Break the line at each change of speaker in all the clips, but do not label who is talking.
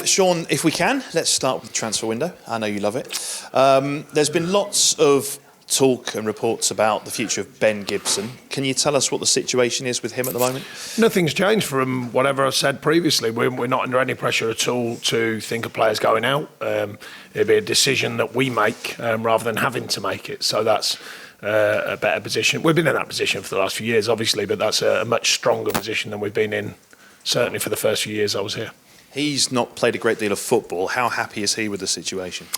Sean, if we can, let's start with the transfer window. I know you love it. There's been lots of talk and reports about the future of Ben Gibson. Can you tell us what the situation is with him at the moment?
Nothing's changed from whatever I said previously. We're not under any pressure at all to think of players going out. It'd be a decision that we make rather than having to make it. So that's a better position. We've been in that position for the last few years, obviously, but that's a much stronger position than we've been in, certainly for the first few years I was here.
He's not played a great deal of football. How happy is he with the situation?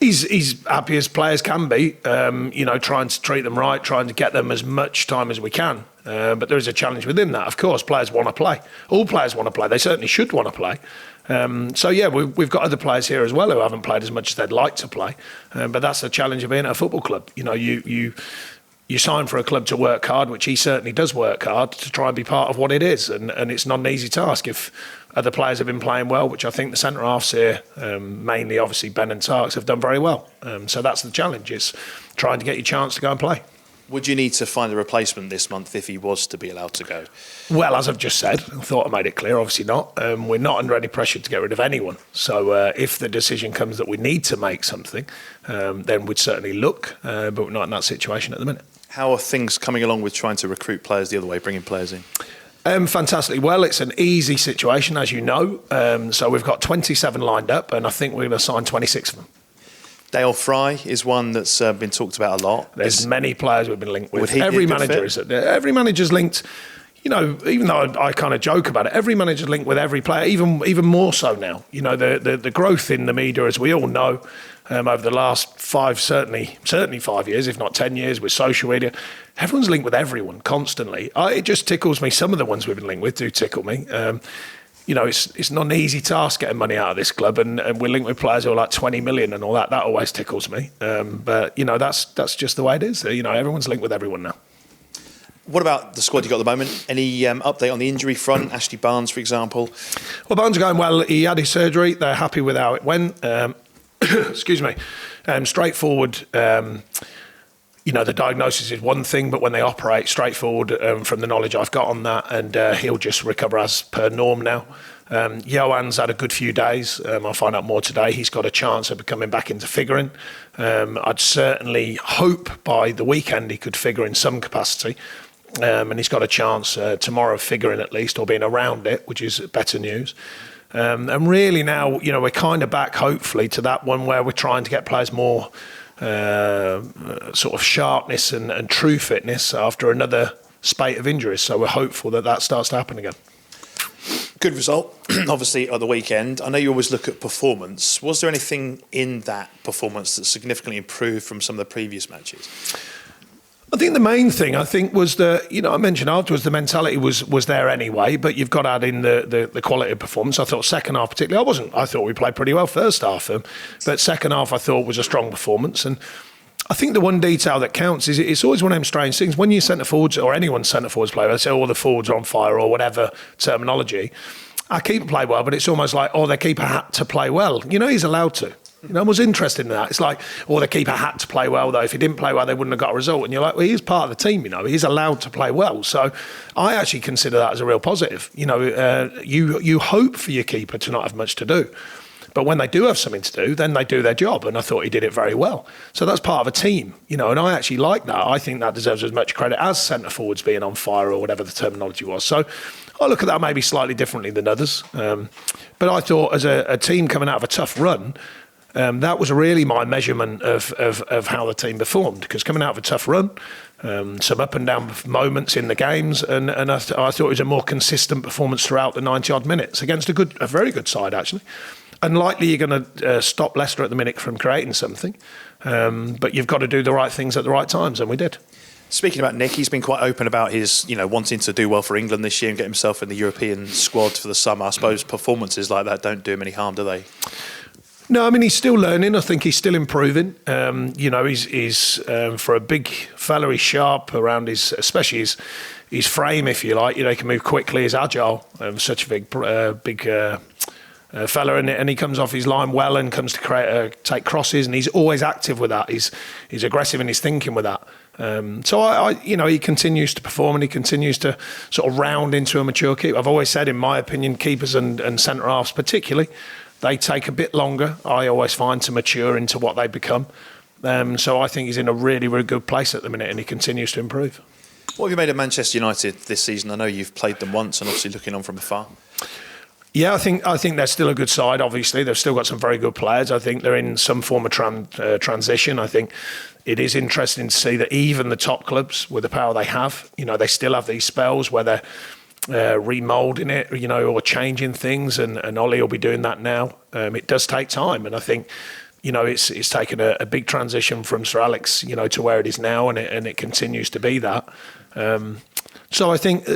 He's happy as players can be, trying to treat them right, trying to get them as much time as we can. But there is a challenge within that. Of course, players want to play. All players want to play. They certainly should want to play. We've got other players here as well who haven't played as much as they'd like to play. But that's the challenge of being at a football club. You sign for a club to work hard, which he certainly does work hard, to try and be part of what it is. And it's not an easy task. If other players have been playing well, which I think the centre-halves here, mainly obviously Ben and Tarks, have done very well. So that's the challenge, is trying to get your chance to go and play.
Would you need to find a replacement this month if he was to be allowed to go?
Well, as I've just said, I thought I made it clear, obviously not. We're not under any pressure to get rid of anyone. So if the decision comes that we need to make something, then we'd certainly look, but we're not in that situation at the minute.
How are things coming along with trying to recruit players the other way, bringing players in?
Fantastically well. It's an easy situation, as you know. So we've got 27 lined up, and I think we're going to sign 26 of them.
Dale Fry is one that's been talked about a lot.
There's many players we've been linked with.
Every manager's
linked. Even though I kind of joke about it, every manager's linked with every player, even more so now. The growth in the media, as we all know, over the last certainly 5 years, if not 10 years, with social media, everyone's linked with everyone constantly. It just tickles me. Some of the ones we've been linked with do tickle me. It's not an easy task getting money out of this club, and we're linked with players who are like 20 million and all that. That always tickles me. But that's just the way it is. Everyone's linked with everyone now.
What about the squad you got at the moment? Any update on the injury front? Ashley Barnes, for example.
Well, Barnes is going well. He had his surgery. They're happy with how it went. Excuse me. Straightforward. The diagnosis is one thing, but when they operate, straightforward from the knowledge I've got on that, and he'll just recover as per norm now. Johan's had a good few days. I'll find out more today. He's got a chance of coming back into figuring. I'd certainly hope by the weekend he could figure in some capacity. And he's got a chance tomorrow of figuring at least, or being around it, which is better news. And really now, we're kind of back, hopefully, to that one where we're trying to get players more sort of sharpness and true fitness after another spate of injuries. So we're hopeful that starts to happen again.
Good result, obviously, at the weekend. I know you always look at performance. Was there anything in that performance that significantly improved from some of the previous matches?
I think the main thing, was I mentioned afterwards, the mentality was there anyway, but you've got to add in the quality of performance. I thought second half particularly, I thought we played pretty well first half, but second half I thought was a strong performance. And I think the one detail that counts is it's always one of them strange things. When you centre forwards, or anyone's centre forwards player, they say, the forwards are on fire, or whatever terminology. Our keeper played well, but it's almost like, the keeper had to play well. He's allowed to. I was interested in that. It's like, the keeper had to play well, though. If he didn't play well, they wouldn't have got a result. And you're like, he's part of the team, He's allowed to play well. So I actually consider that as a real positive. You hope for your keeper to not have much to do. But when they do have something to do, then they do their job. And I thought he did it very well. So that's part of a team, and I actually like that. I think that deserves as much credit as centre-forwards being on fire, or whatever the terminology was. So I look at that maybe slightly differently than others. But I thought as a team coming out of a tough run, that was really my measurement of how the team performed, because coming out of a tough run, some up and down moments in the games, and I thought it was a more consistent performance throughout the 90-odd minutes against a very good side, actually. Unlikely you're going to stop Leicester at the minute from creating something, but you've got to do the right things at the right times, and we did.
Speaking about Nick, he's been quite open about his, wanting to do well for England this year and get himself in the European squad for the summer. I suppose performances like that don't do him any harm, do they?
No, he's still learning. I think he's still improving. He's for a big fella, he's sharp around especially his frame, if you like. He can move quickly. He's agile. Such a big fella, and he comes off his line well and comes to take crosses, and he's always active with that. He's aggressive in his thinking with that. So he continues to perform and he continues to sort of round into a mature keeper. I've always said, in my opinion, keepers and centre halves particularly, they take a bit longer, I always find, to mature into what they become. So I think he's in a really, really good place at the minute and he continues to improve.
What have you made of Manchester United this season? I know you've played them once and obviously looking on from afar.
Yeah, I think they're still a good side. Obviously, they've still got some very good players. I think they're in some form of transition. I think it is interesting to see that even the top clubs, with the power they have, they still have these spells where they're remoulding it, or changing things. And Ollie will be doing that now. It does take time, and I think it's taken a big transition from Sir Alex, to where it is now, and it continues to be that. So I think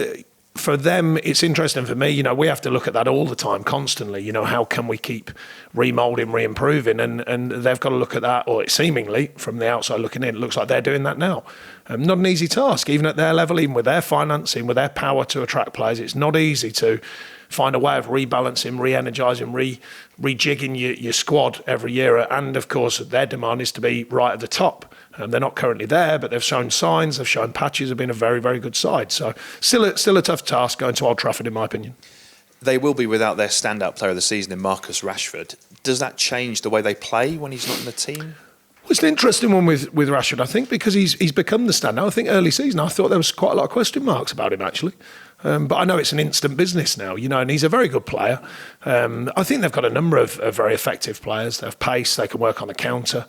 for them, it's interesting. For me, we have to look at that all the time, constantly. How can we keep remoulding, re-improving? And they've got to look at that, or seemingly, from the outside looking in, it looks like they're doing that now. Not an easy task, even at their level, even with their financing, with their power to attract players. It's not easy to find a way of rebalancing, re-energising, rejigging your squad every year. And, of course, their demand is to be right at the top. They're not currently there, but they've shown signs, they've shown patches, have been a very, very good side. So still a tough task going to Old Trafford, in my opinion.
They will be without their standout player of the season in Marcus Rashford. Does that change the way they play when he's not in the team?
Well, it's an interesting one with Rashford, I think, because he's become the standout. I think early season, I thought there was quite a lot of question marks about him, actually. But I know it's an instant business now, and he's a very good player. I think they've got a number of very effective players. They have pace, they can work on the counter.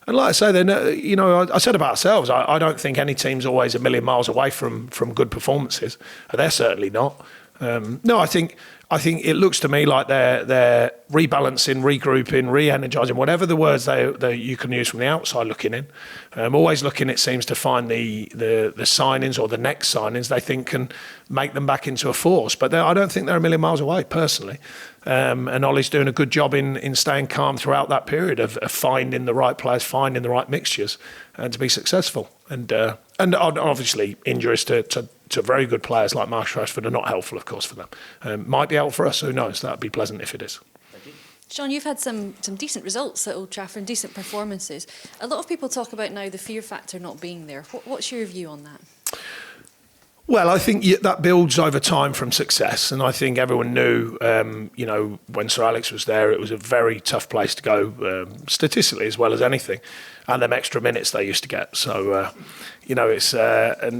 And like I say, I said about ourselves, I don't think any team's always a million miles away from good performances. They're certainly not. No, I think it looks to me like they're rebalancing, regrouping, re-energising, whatever the words they you can use from the outside looking in. Always looking, it seems, to find the signings or the next signings they think can make them back into a force. But I don't think they're a million miles away, personally. And Ollie's doing a good job in staying calm throughout that period of finding the right players, finding the right mixtures, and to be successful. And obviously injuries to very good players like Marcus Rashford are not helpful, of course, for them. Might be helpful for us, who knows? That'd be pleasant if it is.
Sean, you've had some decent results at Old Trafford and decent performances. A lot of people talk about now the fear factor not being there. What's your view on that?
Well, I think that builds over time from success, and I think everyone knew, when Sir Alex was there, it was a very tough place to go, statistically as well as anything, and them extra minutes they used to get. So, it's I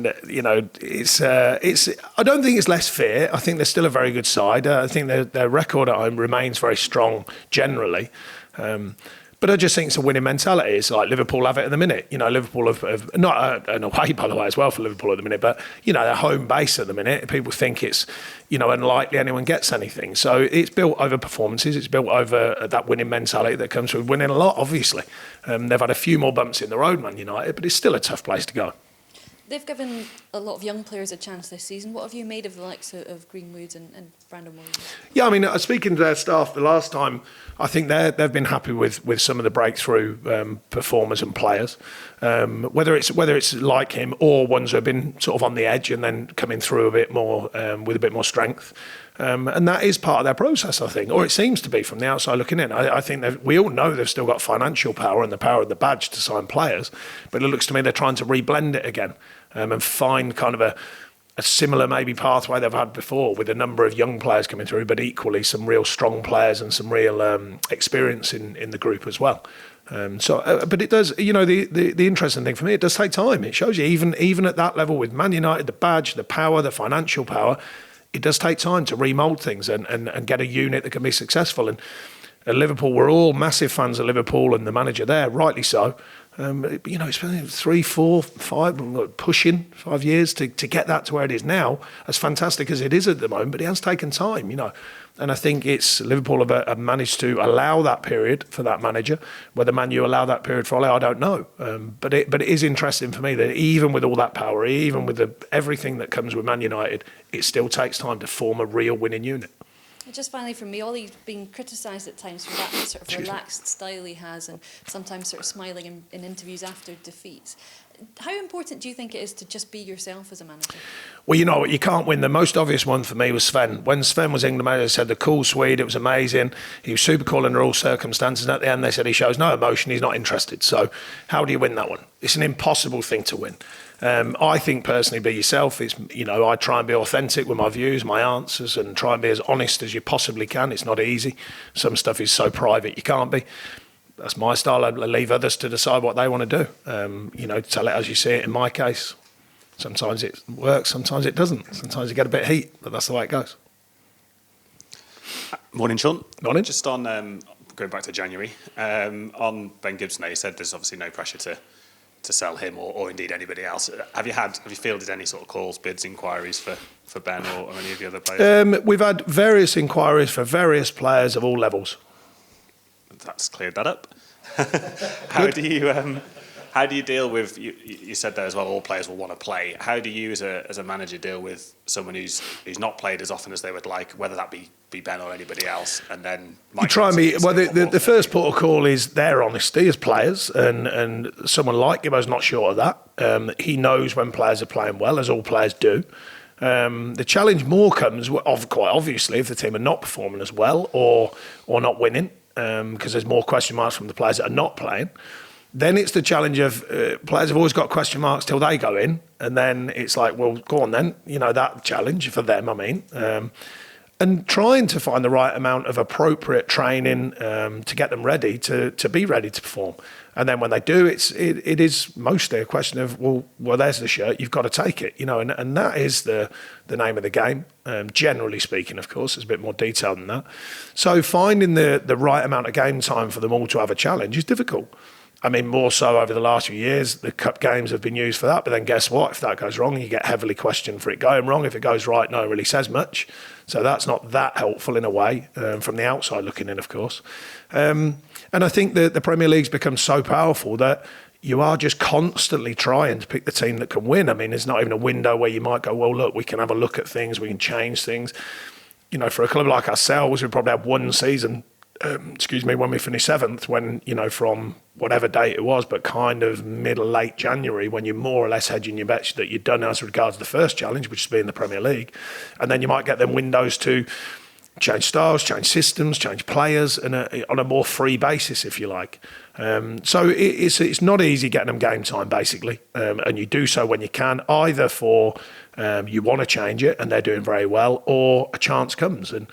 don't think it's less fear. I think they're still a very good side. I think their record at home remains very strong generally. But I just think it's a winning mentality. It's like Liverpool have it at the minute. Liverpool have not an away, by the way, as well for Liverpool at the minute, but, their home base at the minute. People think it's, unlikely anyone gets anything. So it's built over performances. It's built over that winning mentality that comes with winning a lot, obviously. They've had a few more bumps in the road, Man United, but it's still a tough place to go.
They've given a lot of young players a chance this season. What have you made of the likes of Greenwood and Brandon Williams?
Yeah, I mean, speaking to their staff the last time, I think they've been happy with some of the breakthrough performers and players, whether it's like him or ones who have been sort of on the edge and then coming through a bit more with a bit more strength. And that is part of their process, I think, or it seems to be from the outside looking in. I think we all know they've still got financial power and the power of the badge to sign players, but it looks to me they're trying to reblend it again and find kind of a similar maybe pathway they've had before with a number of young players coming through, but equally some real strong players and some real experience in the group as well. But it does, the interesting thing for me, it does take time. It shows you even at that level with Man United, the badge, the power, the financial power, it does take time to remould things and get a unit that can be successful. And at Liverpool, we're all massive fans of Liverpool and the manager there, rightly so. It's been 3, 4, 5, pushing 5 years to get that to where it is now, as fantastic as it is at the moment, but it has taken time, And I think it's Liverpool have managed to allow that period for that manager. Whether Man U allow that period for Ole, I don't know. But it is interesting for me that even with all that power, even with everything that comes with Man United, it still takes time to form a real winning unit.
Just finally from me, Ollie's been criticised at times for that sort of relaxed style he has and sometimes sort of smiling in interviews after defeats. How important do you think it is to just be yourself as a manager?
Well, you know what, you can't win. The most obvious one for me was Sven. When Sven was England manager, they said the cool Swede, it was amazing. He was super cool under all circumstances. And at the end, they said he shows no emotion, he's not interested. So how do you win that one? It's an impossible thing to win. I think personally, be yourself. It's, you know, I try and be authentic with my views, my answers, and try and be as honest as you possibly can. It's not easy. Some stuff is so private you can't be. That's my style. I leave others to decide what they want to do. You know, tell it as you see it. In my case, sometimes it works, sometimes it doesn't. Sometimes you get a bit of heat, but that's the way it goes.
Morning, Sean.
Morning.
Just on going back to January, on Ben Gibson, you said there's obviously no pressure to sell him or indeed anybody else. Have you fielded any sort of calls, bids, inquiries for Ben or any of the other players?
We've had various inquiries for various players of all levels.
That's cleared that up. How do you deal with, you said there as well, all players will want to play. How do you as a manager deal with someone who's not played as often as they would like, whether that be Ben or anybody else, and then
you try and be, well, the first port of call is their honesty as players, and someone like Gibbo's not short of that. He knows when players are playing well, as all players do. The challenge more comes, quite obviously, if the team are not performing as well or not winning, because there's more question marks from the players that are not playing. Then it's the challenge of players have always got question marks till they go in, and then it's like, well, go on then, you know, that challenge for them, I mean. And trying to find the right amount of appropriate training to get them ready to be ready to perform. And then when they do, it is mostly a question of, well, there's the shirt, you've got to take it, you know, and that is the name of the game. Generally speaking, of course, there's a bit more detail than that. So finding the right amount of game time for them all to have a challenge is difficult. I mean, more so over the last few years, the cup games have been used for that. But then guess what? If that goes wrong, you get heavily questioned for it going wrong. If it goes right, no one really says much. So that's not that helpful in a way, from the outside looking in, of course. And I think that the Premier League's become so powerful that you are just constantly trying to pick the team that can win. I mean, there's not even a window where you might go, well, look, we can have a look at things, we can change things. You know, for a club like ourselves, we probably have one season, when we finished seventh, when, you know, from whatever date it was, but kind of late January, when you're more or less hedging your bets that you've done as regards the first challenge, which is being the Premier League. And then you might get them windows to change styles, change systems, change players, and on a more free basis, if you like. So it's not easy getting them game time, basically. And you do so when you can, either for you want to change it and they're doing very well, or a chance comes. And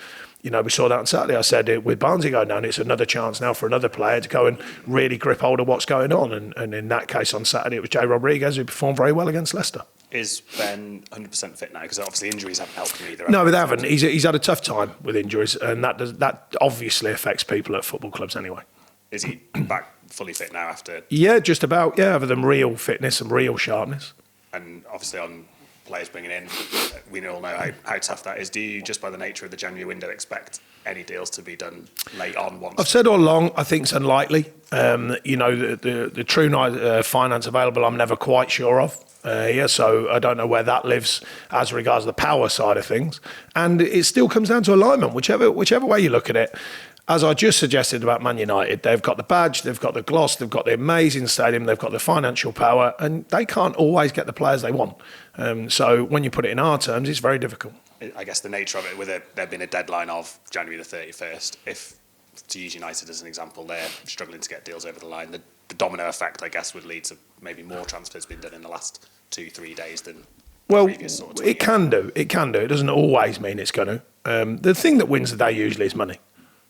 you know, we saw that on Saturday. I said with Barnsley going down, it's another chance now for another player to go and really grip hold of what's going on. And in that case on Saturday, it was Jay Rodriguez who performed very well against Leicester.
Is Ben 100% fit now? Because obviously injuries haven't helped him either.
No, they haven't. He's had a tough time with injuries, and that obviously affects people at football clubs anyway.
Is he back fully fit now after?
Yeah, just about. Yeah, other than real fitness and real sharpness.
And obviously on players bringing in, we all know how tough that is. Do you, just by the nature of the January window, expect any deals to be done late on once?
I've said all along, I think it's unlikely. You know, the true finance available, I'm never quite sure of. So I don't know where that lives as regards the power side of things. And it still comes down to alignment, whichever way you look at it. As I just suggested about Man United, they've got the badge, they've got the gloss, they've got the amazing stadium, they've got the financial power, and they can't always get the players they want. So when you put it in our terms, it's very difficult.
I guess the nature of it, with there being a deadline of January the 31st, if, to use United as an example, they're struggling to get deals over the line, the domino effect, I guess, would lead to maybe more transfers being done in the last 2-3 days than
well,
previous sort of
it can do. It doesn't always mean it's going to. The thing that wins the day usually is money.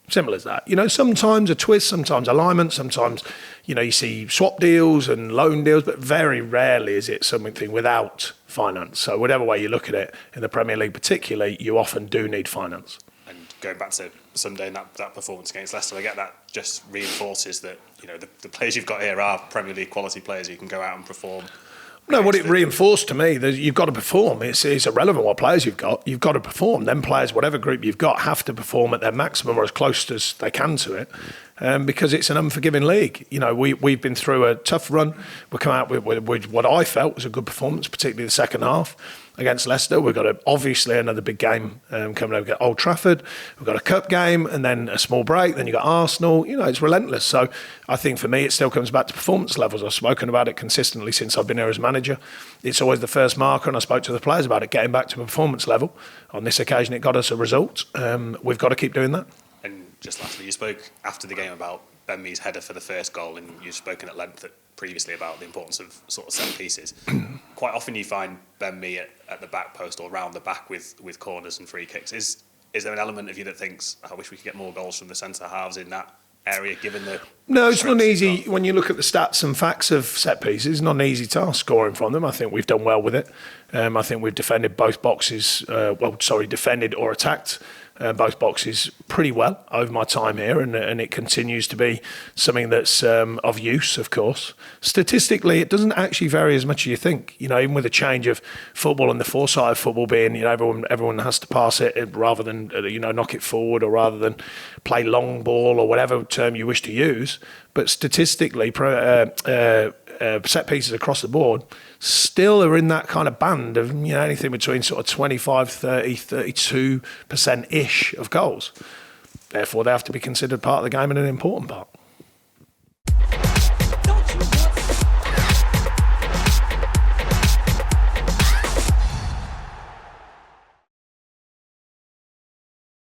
Simple as that. You know, sometimes a twist, sometimes alignment, sometimes, you know, you see swap deals and loan deals, but very rarely is it something without finance. So whatever way you look at it, in the Premier League particularly, you often do need finance.
And going back to Sunday and that performance against Leicester, I get that just reinforces that, you know, the players you've got here are Premier League quality players who can go out and perform.
No, what it reinforced to me, that you've got to perform. It's irrelevant what players you've got. You've got to perform. Them players, whatever group you've got, have to perform at their maximum or as close as they can to it. because it's an unforgiving league. You know, we've been through a tough run. We come out with what I felt was a good performance, particularly the second half against Leicester. We've got obviously another big game coming over at Old Trafford. We've got a cup game and then a small break. Then you've got Arsenal. You know, it's relentless. So I think for me, it still comes back to performance levels. I've spoken about it consistently since I've been here as manager. It's always the first marker, and I spoke to the players about it, getting back to a performance level. On this occasion, it got us a result. We've got to keep doing that.
And just lastly, you spoke after the game about Ben Mee's header for the first goal, and you've spoken at length previously about the importance of sort of set pieces. Quite often you find Ben Mee at the back post or round the back with corners and free kicks. Is there an element of you that thinks, I wish we could get more goals from the centre halves in that area, given the...
No, it's not easy. When you look at the stats and facts of set pieces, it's not an easy task scoring from them. I think we've done well with it. I think we've defended both boxes, defended or attacked both boxes pretty well over my time here, and it continues to be something that's of use, of course. Statistically, it doesn't actually vary as much as you think. You know, even with the change of football and the foresight of football being, you know, everyone has to pass it rather than, knock it forward, or rather than play long ball, or whatever term you wish to use. But statistically, set pieces across the board still are in that kind of band of, anything between sort of 25, 30, 32%-ish of goals. Therefore, they have to be considered part of the game and an important part.